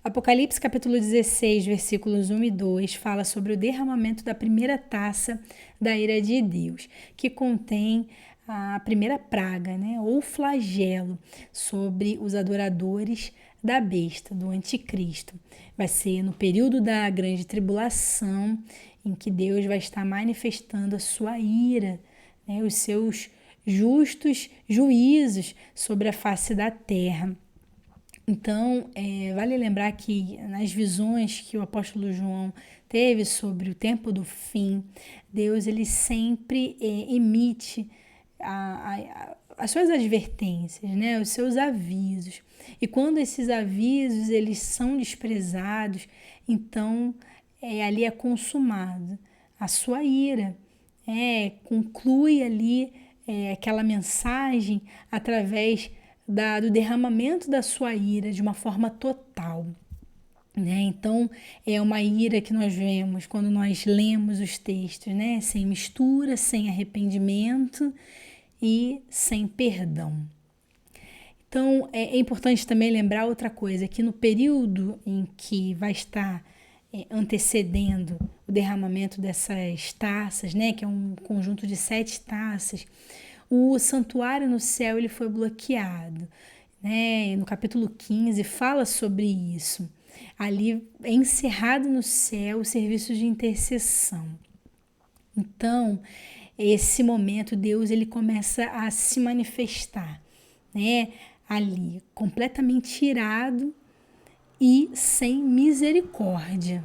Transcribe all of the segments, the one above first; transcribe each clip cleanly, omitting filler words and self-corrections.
Apocalipse capítulo 16, versículos 1 e 2 fala sobre o derramamento da primeira taça da ira de Deus, que contém a primeira praga, né, ou flagelo sobre os adoradores da besta, do anticristo. Vai ser no período da grande tribulação, em que Deus vai estar manifestando a sua ira, né, os seus justos juízos sobre a face da terra. Então, vale lembrar que nas visões que o apóstolo João teve sobre o tempo do fim, Deus ele sempre emite as suas advertências, né, os seus avisos. E quando esses avisos eles são desprezados, então ali é consumado a sua ira. Conclui ali aquela mensagem através do derramamento da sua ira de uma forma total. Né? Então, é uma ira que nós vemos quando nós lemos os textos, né? Sem mistura, sem arrependimento e sem perdão. Então, é importante também lembrar outra coisa, que no período em que vai estar antecedendo o derramamento dessas taças, né? Que é um conjunto de 7 taças, o santuário no céu ele foi bloqueado. Né? No capítulo 15 fala sobre isso. Ali é encerrado no céu o serviço de intercessão. Então, esse momento, Deus ele começa a se manifestar, né? Ali, completamente irado e sem misericórdia.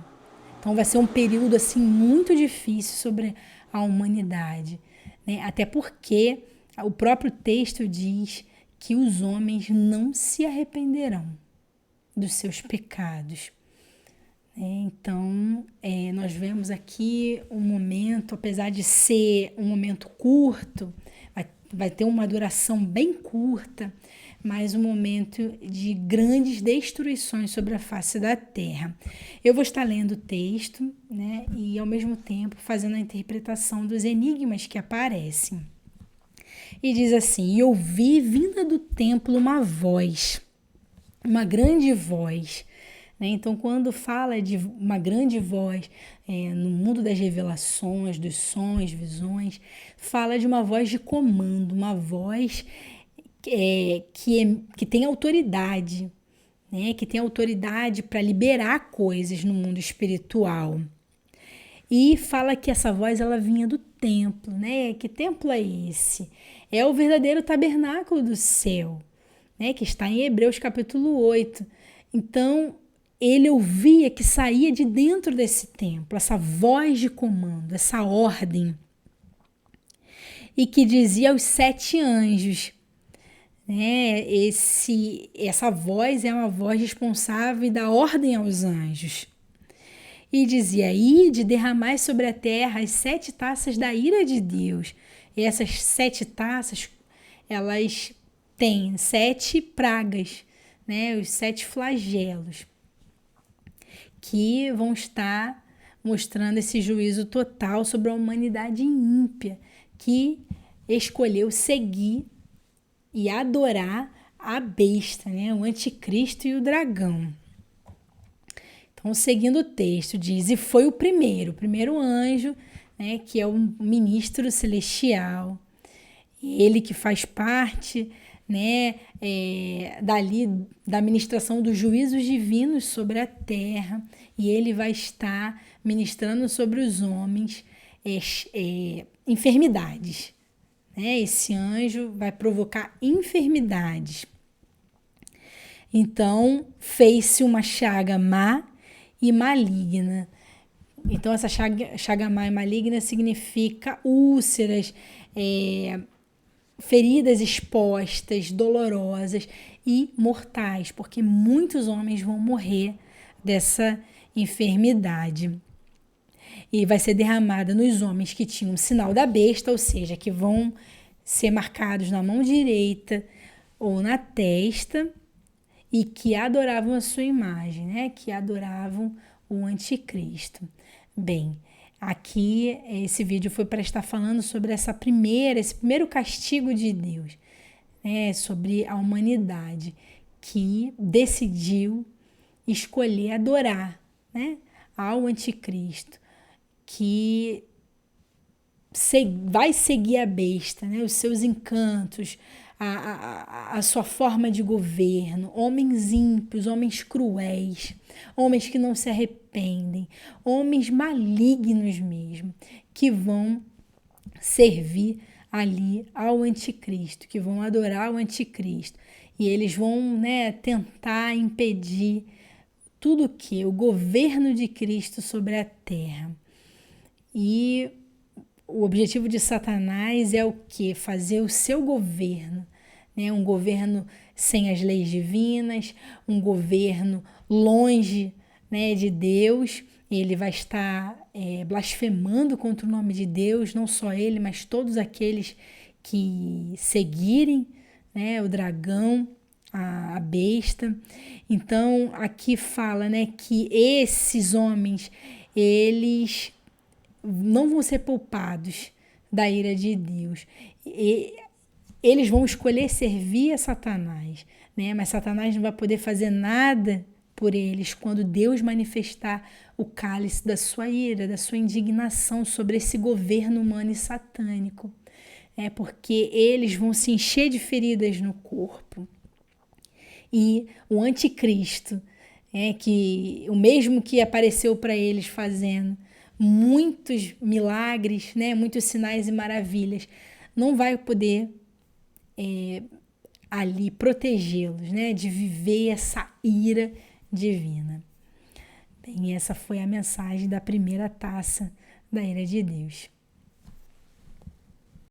Então, vai ser um período assim muito difícil sobre a humanidade, né? Até porque o próprio texto diz que os homens não se arrependerão dos seus pecados. Então, nós vemos aqui um momento, apesar de ser um momento curto, vai ter uma duração bem curta, mas um momento de grandes destruições sobre a face da terra. Eu vou estar lendo o texto, né, e ao mesmo tempo fazendo a interpretação dos enigmas que aparecem. E diz assim: e ouvi vinda do templo uma voz, uma grande voz. Então, quando fala de uma grande voz no mundo das revelações, dos sonhos, visões, fala de uma voz de comando, uma voz que tem autoridade, né? Que tem autoridade para liberar coisas no mundo espiritual. E fala que essa voz ela vinha do templo, né? Que templo é esse? É o verdadeiro tabernáculo do céu, né? Que está em Hebreus capítulo 8. Então, ele ouvia que saía de dentro desse templo, essa voz de comando, essa ordem. E que dizia aos 7 anjos, né? Essa voz é uma voz responsável da ordem aos anjos. E dizia: ide, derramai sobre a terra as 7 taças da ira de Deus. E essas 7 taças, elas têm 7 pragas, né? Os 7 flagelos, que vão estar mostrando esse juízo total sobre a humanidade ímpia, que escolheu seguir e adorar a besta, né? O anticristo e o dragão. Então, seguindo o texto, diz: e foi o primeiro anjo, né, que é um ministro celestial, ele que faz parte, né, dali da ministração dos juízos divinos sobre a terra, e ele vai estar ministrando sobre os homens enfermidades. Né? Esse anjo vai provocar enfermidades. Então, fez-se uma chaga má e maligna. Então, essa chaga má e maligna significa úlceras, feridas expostas, dolorosas e mortais, porque muitos homens vão morrer dessa enfermidade. E vai ser derramada nos homens que tinham o sinal da besta, ou seja, que vão ser marcados na mão direita ou na testa, e que adoravam a sua imagem, né? Que adoravam o anticristo. Bem, aqui esse vídeo foi para estar falando sobre esse primeiro castigo de Deus, né? Sobre a humanidade que decidiu escolher adorar, né, ao anticristo, que vai seguir a besta, né, os seus encantos, a sua forma de governo, homens ímpios, homens cruéis, homens que não se arrependem, homens malignos mesmo, que vão servir ali ao anticristo, que vão adorar o anticristo. E eles vão, né, tentar impedir tudo que o governo de Cristo sobre a terra. E o objetivo de Satanás é o quê? Fazer o seu governo, né? Um governo sem as leis divinas, um governo longe, né, de Deus. Ele vai estar blasfemando contra o nome de Deus, não só ele, mas todos aqueles que seguirem, né, o dragão, a besta. Então, aqui fala, né, que esses homens, eles não vão ser poupados da ira de Deus. E eles vão escolher servir a Satanás, né? Mas Satanás não vai poder fazer nada por eles quando Deus manifestar o cálice da sua ira, da sua indignação sobre esse governo humano e satânico. Porque eles vão se encher de feridas no corpo. E o anticristo, que o mesmo que apareceu para eles fazendo muitos milagres, né, muitos sinais e maravilhas, não vai poder ali protegê-los, né, de viver essa ira divina. Bem, essa foi a mensagem da primeira taça da ira de Deus.